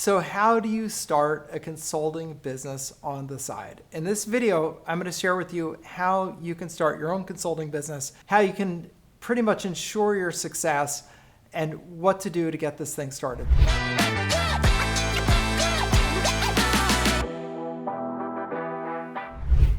So how do you start a consulting business on the side? In this video, I'm going to share with you how you can start your own consulting business, how you can pretty much ensure your success, and what to do to get this thing started.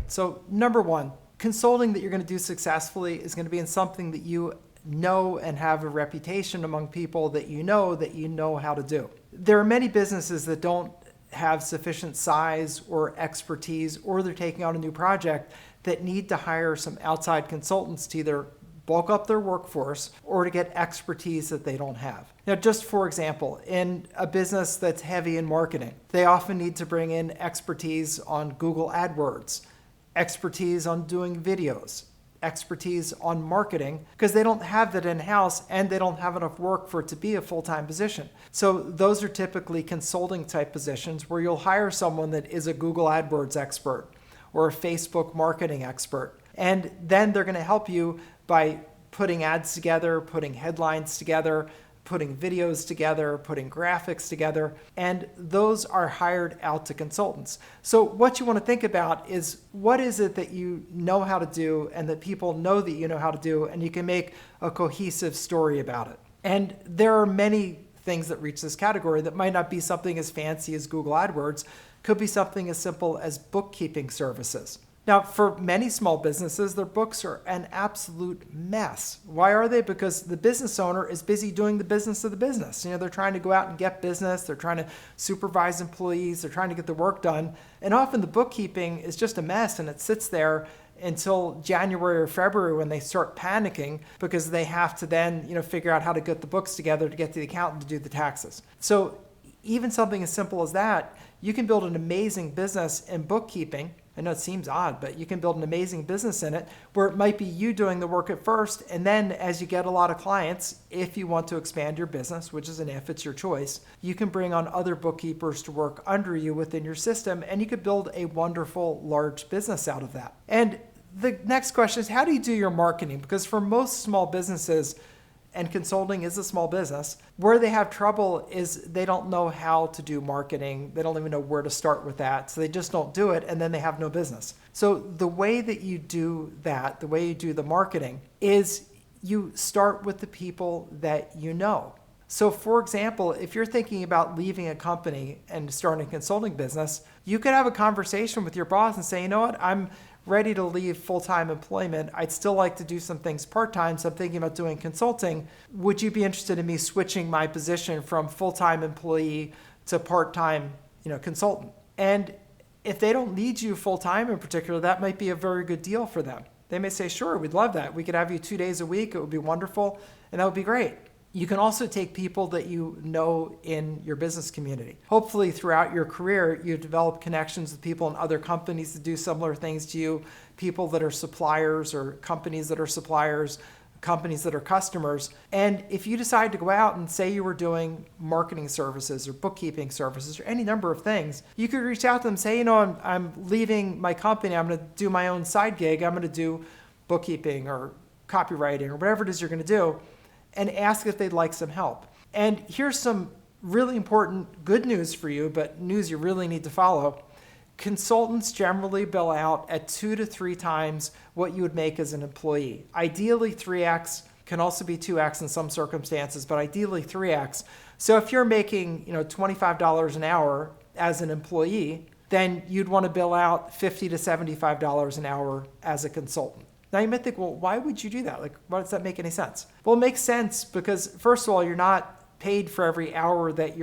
So number one, consulting that you're going to do successfully is going to be in something that you know and have a reputation among people that you know how to do. There are many businesses that don't have sufficient size or expertise, or they're taking on a new project that need to hire some outside consultants to either bulk up their workforce or to get expertise that they don't have. Now, just for example, in a business that's heavy in marketing, they often need to bring in expertise on Google AdWords, expertise on doing videos, expertise on marketing, because they don't have that in-house and they don't have enough work for it to be a full-time position. So those are typically consulting type positions where you'll hire someone that is a Google AdWords expert or a Facebook marketing expert. And then they're going to help you by putting ads together, putting headlines together, putting videos together, putting graphics together, and those are hired out to consultants. So what you want to think about is, what is it that you know how to do and that people know that you know how to do, and you can make a cohesive story about it. And there are many things that reach this category that might not be something as fancy as Google AdWords, could be something as simple as bookkeeping services. Now, for many small businesses, their books are an absolute mess. Why are they? Because the business owner is busy doing the business of the business. They're trying to go out and get business. They're trying to supervise employees. They're trying to get the work done. And often the bookkeeping is just a mess, and it sits there until January or February when they start panicking because they have to then, figure out how to get the books together to get to the accountant to do the taxes. So even something as simple as that, you can build an amazing business in bookkeeping. I know it seems odd, but you can build an amazing business in it where it might be you doing the work at first, and then as you get a lot of clients, if you want to expand your business, which is an if, it's your choice, you can bring on other bookkeepers to work under you within your system, and you could build a wonderful large business out of that. And the next question is, how do you do your marketing? Because for most small businesses, and consulting is a small business, where they have trouble is they don't know how to do marketing. They don't even know where to start with that. So they just don't do it, and then they have no business. So the way that you do that, the way you do the marketing, is you start with the people that you know. So for example, if you're thinking about leaving a company and starting a consulting business, you could have a conversation with your boss and say, you know what, I'm ready to leave full-time employment. I'd still like to do some things part-time, so I'm thinking about doing consulting. Would you be interested in me switching my position from full-time employee to part-time, consultant? And if they don't need you full-time in particular, that might be a very good deal for them. They may say, sure, we'd love that. We could have you 2 days a week. It would be wonderful, and that would be great. You can also take people that you know in your business community. Hopefully throughout your career, you develop connections with people in other companies that do similar things to you, people that are suppliers or companies that are suppliers, companies that are customers. And if you decide to go out and say you were doing marketing services or bookkeeping services or any number of things, you could reach out to them and say, I'm leaving my company. I'm going to do my own side gig. I'm going to do bookkeeping or copywriting or whatever it is you're going to do, and ask if they'd like some help. And here's some really important good news for you, but news you really need to follow. Consultants generally bill out at 2 to 3 times what you would make as an employee. Ideally 3x, can also be 2x in some circumstances, but ideally 3x. So if you're making $25 an hour as an employee, then you'd want to bill out $50 to $75 an hour as a consultant. Now you might think, well, why would you do that? Why does that make any sense? Well, it makes sense because first of all, you're not paid for every hour that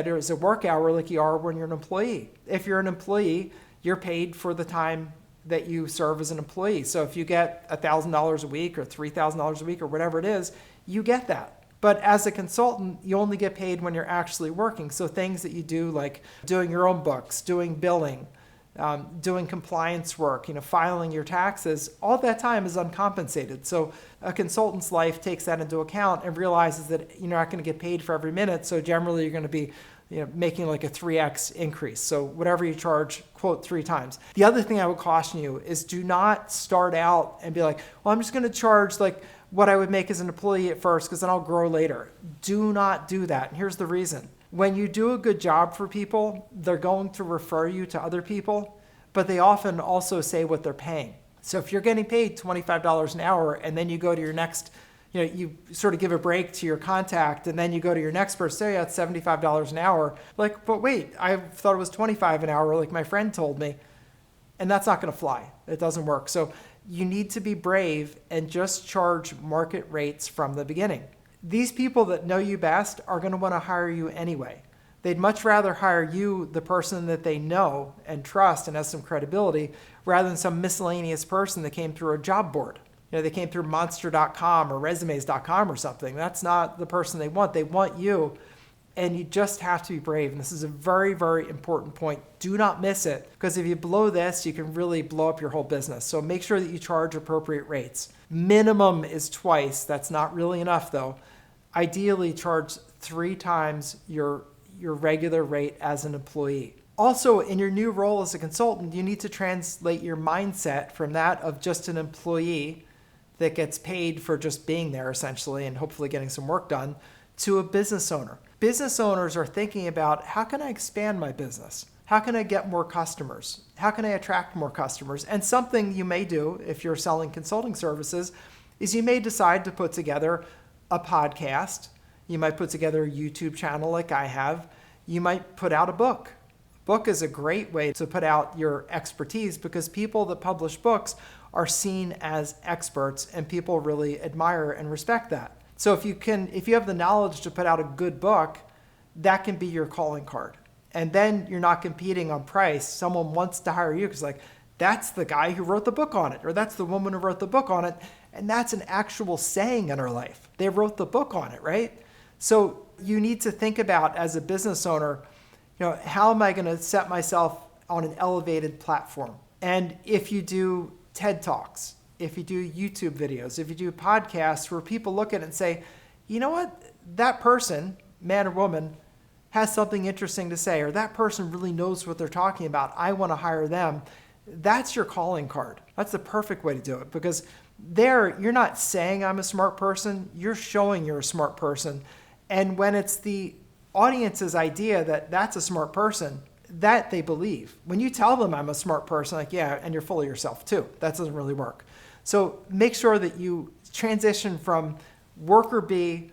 is a work hour like you are when you're an employee. If you're an employee, you're paid for the time that you serve as an employee. So if you get $1,000 a week or $3,000 a week or whatever it is, you get that. But as a consultant, you only get paid when you're actually working. So things that you do like doing your own books, doing billing, doing compliance work, filing your taxes, all that time is uncompensated. So a consultant's life takes that into account and realizes that you're not going to get paid for every minute. So generally you're going to be making like a 3x increase. So whatever you charge, quote, 3 times. The other thing I would caution you is do not start out and be like, well, I'm just going to charge like what I would make as an employee at first because then I'll grow later. Do not do that. And here's the reason. When you do a good job for people, they're going to refer you to other people, but they often also say what they're paying. So if you're getting paid $25 an hour and then you go to your next, you sort of give a break to your contact and then you go to your next person, say, yeah, it's $75 an hour. Like, but wait, I thought it was $25 an hour, like my friend told me. And that's not going to fly. It doesn't work. So you need to be brave and just charge market rates from the beginning. These people that know you best are going to want to hire you anyway. They'd much rather hire you, the person that they know and trust and has some credibility, rather than some miscellaneous person that came through a job board. They came through monster.com or resumes.com or something. That's not the person they want. They want you, and you just have to be brave. And this is a very, very important point. Do not miss it, because if you blow this, you can really blow up your whole business. So make sure that you charge appropriate rates. Minimum is twice. That's not really enough, though. Ideally, charge 3 times your regular rate as an employee. Also, in your new role as a consultant, you need to translate your mindset from that of just an employee that gets paid for just being there, essentially, and hopefully getting some work done, to a business owner. Business owners are thinking about, how can I expand my business? How can I get more customers? How can I attract more customers? And something you may do if you're selling consulting services is you may decide to put together a podcast. You might put together a YouTube channel like I have. You might put out a book. Book is a great way to put out your expertise, because people that publish books are seen as experts and people really admire and respect that. So if you have the knowledge to put out a good book, that can be your calling card. And then you're not competing on price. Someone wants to hire you because that's the guy who wrote the book on it, or that's the woman who wrote the book on it. And that's an actual saying in her life. They wrote the book on it, right? So you need to think about, as a business owner, how am I going to set myself on an elevated platform? And if you do TED Talks, if you do YouTube videos, if you do podcasts where people look at it and say, you know what, that person, man or woman, has something interesting to say, or that person really knows what they're talking about, I want to hire them. That's your calling card. That's the perfect way to do it, because there you're not saying I'm a smart person, you're showing you're a smart person. And when it's the audience's idea that that's a smart person, that they believe. When you tell them I'm a smart person, like, yeah, and you're full of yourself too. That doesn't really work. So make sure that you transition from worker bee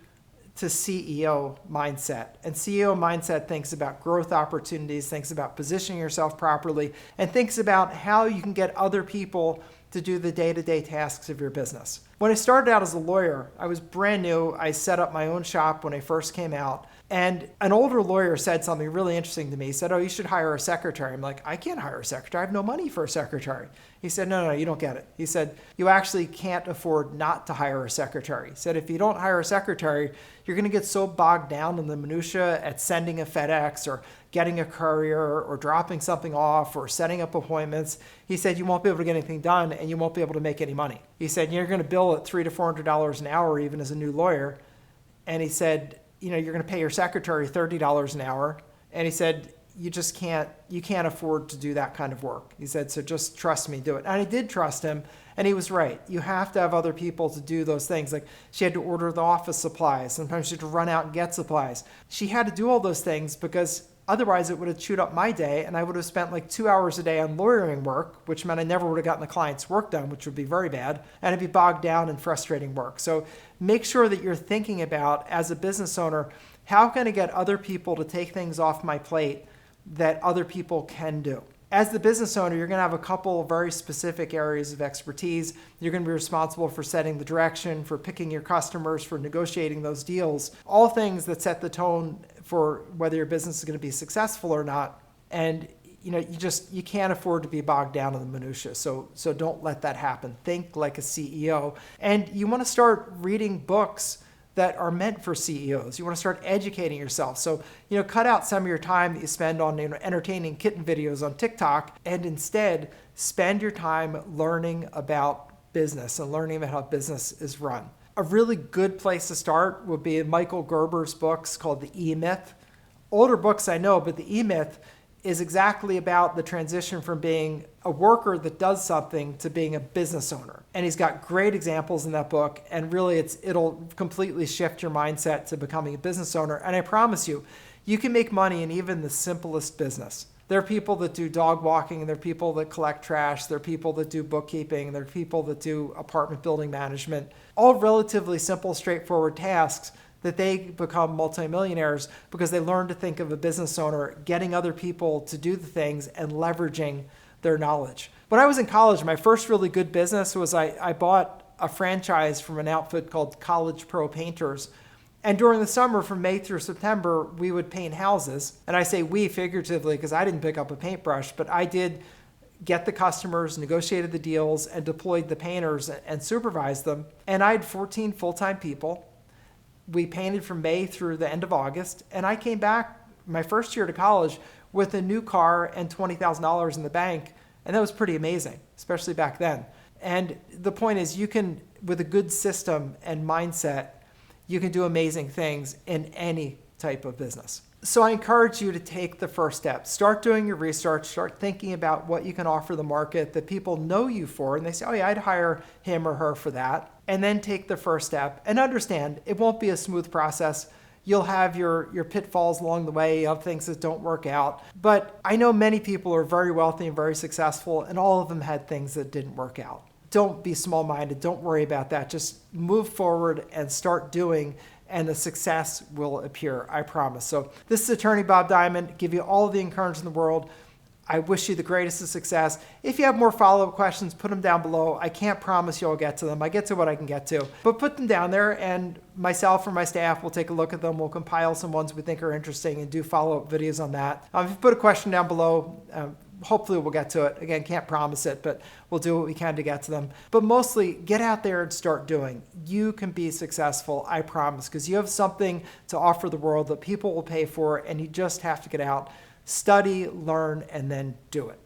to CEO mindset. And CEO mindset thinks about growth opportunities, thinks about positioning yourself properly, and thinks about how you can get other people to do the day-to-day tasks of your business. When I started out as a lawyer, I was brand new. I set up my own shop when I first came out. And an older lawyer said something really interesting to me. He said, oh, you should hire a secretary. I'm like, I can't hire a secretary. I have no money for a secretary. He said, no, you don't get it. He said, you actually can't afford not to hire a secretary. He said, if you don't hire a secretary, you're going to get so bogged down in the minutia at sending a FedEx or getting a courier or dropping something off or setting up appointments. He said, you won't be able to get anything done and you won't be able to make any money. He said, you're going to bill at $300 to $400 an hour, even as a new lawyer. And he said, you're going to pay your secretary $30 an hour. And he said, you can't afford to do that kind of work. He said, so just trust me, do it. And I did trust him, and he was right. You have to have other people to do those things. Like, she had to order the office supplies. Sometimes she had to run out and get supplies. She had to do all those things because otherwise it would have chewed up my day, and I would have spent like 2 hours a day on lawyering work, which meant I never would have gotten the client's work done, which would be very bad, and it'd be bogged down in frustrating work. So make sure that you're thinking about, as a business owner, how can I get other people to take things off my plate that other people can do? As the business owner, you're going to have a couple of very specific areas of expertise. You're going to be responsible for setting the direction, for picking your customers, for negotiating those deals, all things that set the tone for whether your business is going to be successful or not. And you can't afford to be bogged down in the minutia. So don't let that happen. Think like a CEO. And you want to start reading books that are meant for CEOs. You want to start educating yourself. So, cut out some of your time that you spend on entertaining kitten videos on TikTok, and instead spend your time learning about business and learning about how business is run. A really good place to start would be Michael Gerber's books called The E-Myth. Older books I know, but The E-Myth is exactly about the transition from being a worker that does something to being a business owner. And he's got great examples in that book, and really it'll completely shift your mindset to becoming a business owner. And I promise you, You can make money in even the simplest business. There are people that do dog walking, there are people that collect trash, there are people that do bookkeeping, there are people that do apartment building management, all relatively simple, straightforward tasks that they become multimillionaires because they learn to think of a business owner getting other people to do the things and leveraging their knowledge. When I was in college, my first really good business was I bought a franchise from an outfit called College Pro Painters. And during the summer, from May through September, we would paint houses. And I say we figuratively because I didn't pick up a paintbrush, but I did get the customers, negotiated the deals, and deployed the painters and supervised them. And I had 14 full-time people. We painted from May through the end of August. And I came back my first year to college with a new car and $20,000 in the bank. And that was pretty amazing, especially back then. And the point is, you can, with a good system and mindset, you can do amazing things in any type of business. So I encourage you to take the first step. Start doing your research. Start thinking about what you can offer the market that people know you for. And they say, oh yeah, I'd hire him or her for that. And then take the first step and understand it won't be a smooth process. You'll have your pitfalls along the way of things that don't work out. But I know many people are very wealthy and very successful, and all of them had things that didn't work out. Don't be small-minded. Don't worry about that. Just move forward and start doing, and the success will appear, I promise. So this is Attorney Bob Diamond. Give you all the encouragement in the world. I wish you the greatest of success. If you have more follow-up questions, put them down below. I can't promise you I'll get to them. I get to what I can get to. But put them down there, and myself or my staff will take a look at them. We'll compile some ones we think are interesting and do follow-up videos on that. If you put a question down below, hopefully we'll get to it. Again, can't promise it, but we'll do what we can to get to them. But mostly, get out there and start doing. You can be successful, I promise, because you have something to offer the world that people will pay for, and you just have to get out, study, learn, and then do it.